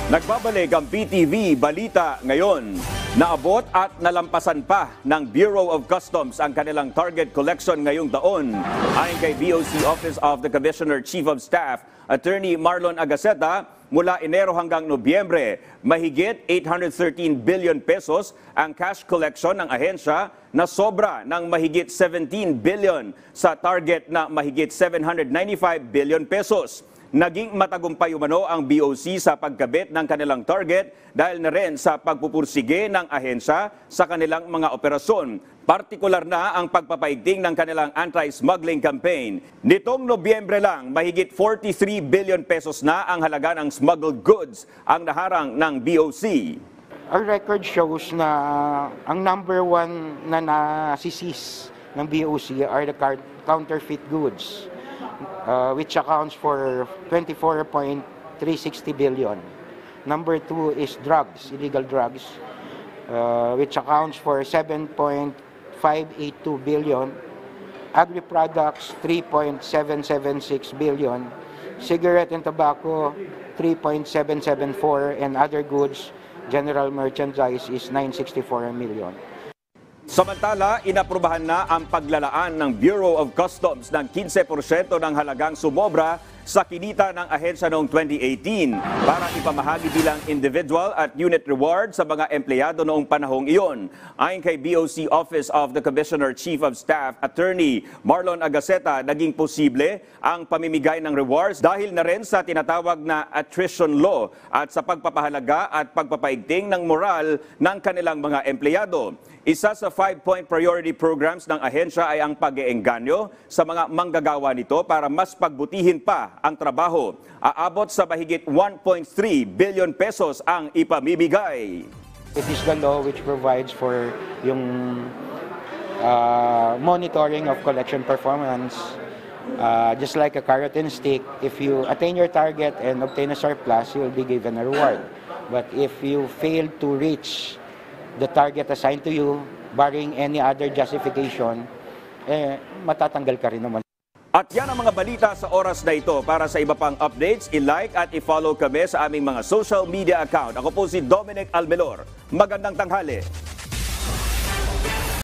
Nagbabalik ang PTV Balita ngayon. Naabot at nalampasan pa ng Bureau of Customs ang kanilang target collection ngayong taon. Ayon kay BOC Office of the Commissioner Chief of Staff, Attorney Marlon Agaceta, mula Enero hanggang Nobyembre, mahigit 813 billion pesos ang cash collection ng ahensya na sobra ng mahigit 17 billion sa target na mahigit 795 billion pesos. Naging matagumpay umano ang BOC sa pagkabit ng kanilang target dahil na rin sa pagpupursige ng ahensya sa kanilang mga operasyon. Partikular na ang pagpapaigting ng kanilang anti-smuggling campaign. Nitong Nobyembre lang, mahigit 43 billion pesos na ang halaga ng smuggled goods ang naharang ng BOC. Our record shows na ang number one na nasiseize ng BOC are the counterfeit goods, which accounts for 24.360 billion. Number two is drugs, illegal drugs, which accounts for 7.582 billion. Agri-products, 3.776 billion. Cigarette and tobacco, 3.774, and other goods, general merchandise is 964 million. Samantala, inaprubahan na ang paglalaan ng Bureau of Customs ng 15% ng halagang sumobra sa kinita ng ahensya noong 2018 para ipamahagi bilang individual at unit reward sa mga empleyado noong panahong iyon. Ayon kay BOC Office of the Commissioner Chief of Staff, Attorney Marlon Agaceta, naging posible ang pamimigay ng rewards dahil na rin sa tinatawag na attrition law at sa pagpapahalaga at pagpapaigting ng moral ng kanilang mga empleyado. Isa sa 5-point priority programs ng ahensya ay ang pag-eengganyo sa mga manggagawa nito para mas pagbutihin pa ang trabaho. Aabot sa mahigit 1.3 billion pesos ang ipamimigay. It is the law which provides for yung monitoring of collection performance. Just like a carrot and stick, if you attain your target and obtain a surplus, you will be given a reward. But if you fail to reach the target assigned to you, barring any other justification, matatanggal ka rin naman. At yan ang mga balita sa oras na ito. Para sa iba pang updates, i-like at i-follow kami sa aming mga social media account. Ako po si Dominic Almelor. Magandang tanghali.